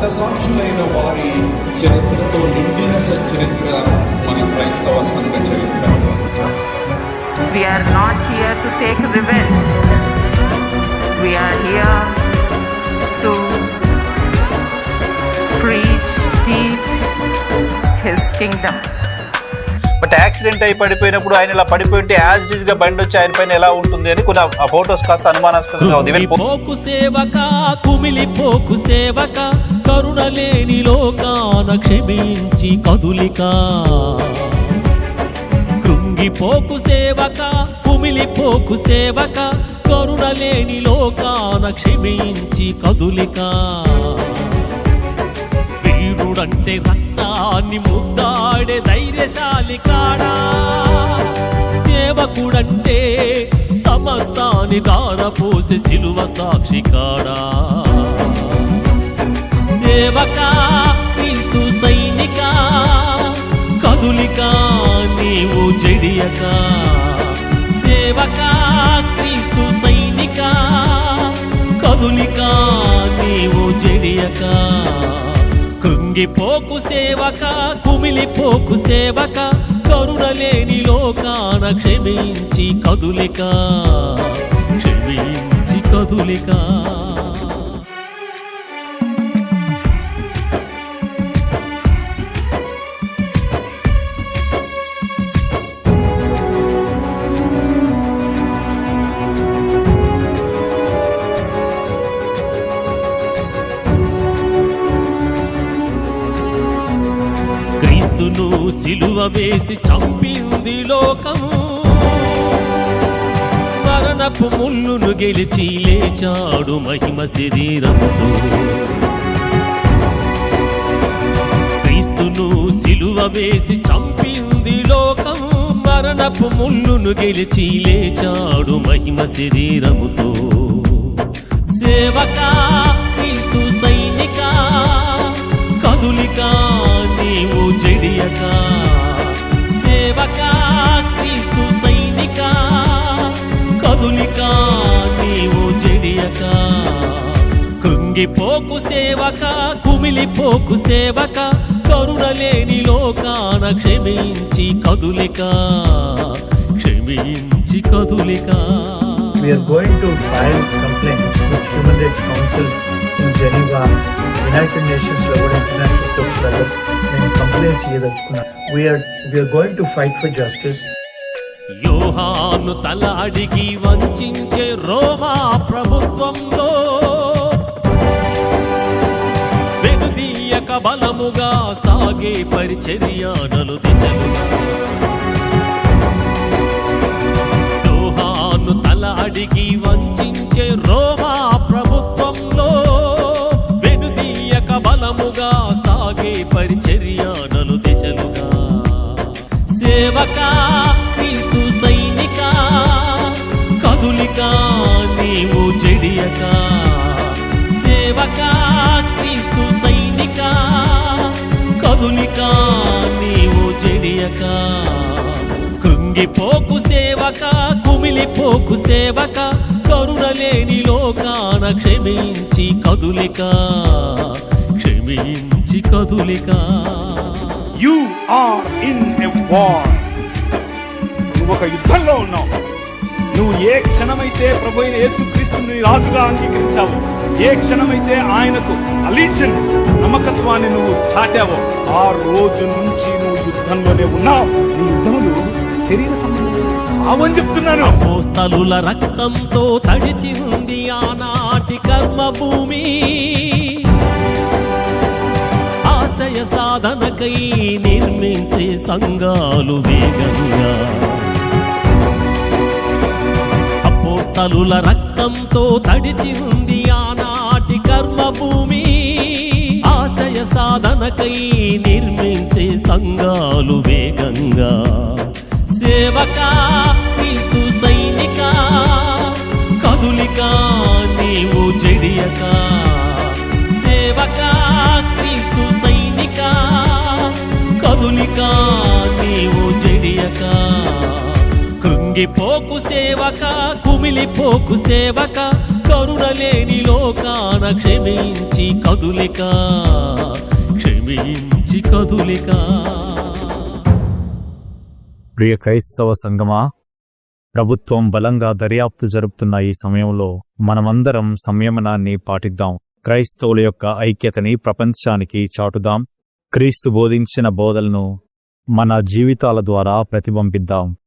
హతసాక్షులైన వారి చరిత్రతో నిండిన చరిత్ర మన క్రైస్తవ సంఘ చరిత్ర. We are not here to take revenge. We are here to preach, teach His kingdom. But accident అయి పడిపోయినప్పుడు ఆయన ఇలా పడిపోయింటే యాజ్ ఇట్ ఈస్ గా బండి వచ్చి ఆయన పైన ఎలా ఉంటుంది అని కొన్ని ఆ ఫోటోస్ కాస్త అనుమానాస్పదంగా ఉంది. పోకు సేవక కుమిలిపోకు సేవక కరుణ లేని లోకాన క్షమించి కదులిక. కృంగిపోకు సేవక కుమిలిపోకు సేవక కరుణ లేని లోకాన క్షమించి కదులిక. వీరుడంటే రక్తాన్ని ముద్దాడే ధైర్యశాలి కాడా, సేవకుడంటే సమస్తాన్ని దారపోసి సిలువ సాక్షి కాడా. సేవక క్రీస్తు సైనిక కదులిక నీవు చెడియక. సేవక క్రీస్తు సైనిక కదులిక నీవు చెడియక. కృంగిపోకు సేవక కుమిలిపోకు సేవక కరుణ లేని లోకాన క్షమించి కదులిక. క్షమించి కదులిక. క్రీస్తును సిలువ వేసి చంపింది లోకము, మరణపు ముళ్ళును గెలిచి లేచాడు మహిమ శరీరముతో. క్రీస్తును సిలువ వేసి చంపింది లోకము, మరణపు ముళ్ళును గెలిచి లేచాడు మహిమ శరీరముతో. సేవక క్రీస్తు సైనిక కదులిక నీవు చెడియక. సేవక క్రీస్తు సైనిక కదులిక నీవు చెడియక. కృంగిపోకు సేవక కుమిలిపోకు సేవక కరుణ లేని లోకాన క్షమించి కదులిక. క్షమించి కదులిక. We are going to file complaints with Human Rights Council in Geneva, United Nations లో కూడా ఇంటర్నేషనల్ కోర్ట్స్లలో మేము complaints ఇవ్వదలుచుకున్నాం. We are going to fight for justice. యోహాను తల అడిగి వంచించే రోమా ప్రభుత్వంలో వెనుదీయక బలముగా సాగే పరిచర్యలు దిశలుగా. యోహాను తల అడిగి వంచించే రోమా ప్రభుత్వంలో వెనుదీయక బలముగా సాగే పరిచర్యలు దిశలుగా. సేవక క్రీస్తు సైనిక కదులిక నీవు చెడియక. సేవక క్రీస్తు సైనిక కదులిక నీవు చెడియక. కృంగిపోకు సేవక కుమిలిపోకు సేవక కరుణ లేని లోకాన క్షమించి కదులిక. క్షమించి కదులిక. You are in a war. నువ్వు ఒక యుద్ధంలో ఉన్నావు. నువ్వు ఏ క్షణమైతే ప్రభు అయిన యేసుక్రీస్తుని రాజుగా అంగీకరించావు, ఏ క్షణమైతే ఆయనకు అలీజియన్స్ నమ్మకత్వాన్ని నువ్వు చాటావో, ఆ రోజు నుంచి నువ్వు యుద్ధంలోనే ఉన్నావు. నీ యుద్ధములు శరీర సంబంధం కావని చెప్తున్నాను. అపోస్తలుల రక్తంతో తడిచింది ఆనాటి కర్మభూమి, ఆశయ సాధనకై నిర్మించే సంఘాలు వేగంగా. అపోస్తలుల రక్తంతో తడిచింది ఆనాటి కర్మభూమి, ఆశయ సాధనకై నిర్మించే సంఘాలు వేగంగా. సేవక క్రీస్తు సైనిక కదులిక నీవు చెడియక. సేవక క్రీస్తు సైనిక కదులిక నీవు చెడియక. కృంగిపోకు సేవక కుమిలిపోకు సేవక కరుణ లేని లోకాన క్షమించి కదులిక, క్షమించి కదులిక. ప్రియ క్రైస్తవ సంగమా, ప్రభుత్వం బలంగా దర్యాప్తు జరుపుతున్న ఈ సమయంలో మనమందరం సంయమనాన్ని పాటిద్దాం. క్రైస్తవుల యొక్క ఐక్యతని ప్రపంచానికి చాటుదాం. క్రీస్తు బోధించిన బోధలను మన జీవితాల ద్వారా ప్రతిబింబిద్దాం.